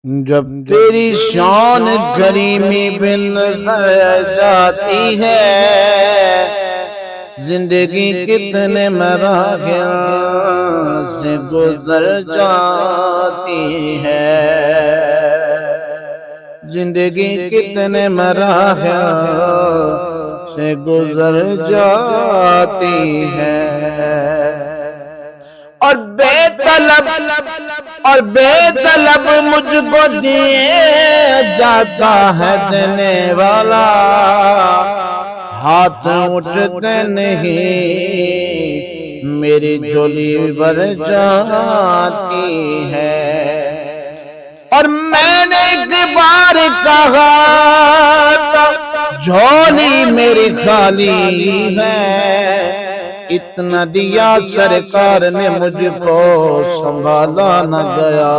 جب تیری شان کریمی بن جاتی ہے، زندگی کتنے مراحل سے گزر جاتی ہے، زندگی کتنے مراحل سے گزر جاتی ہے، اور بے طلب مجھ کو دیے جاتا ہے دینے والا، ہاتھ اٹھتے نہیں میری جھولی بھر جاتی ہے، اور میں نے ایک بار کہا تھا جھولی میری خالی ہے، اتنا دیا سرکار نے مجھ کو سنبھالا نہ گیا۔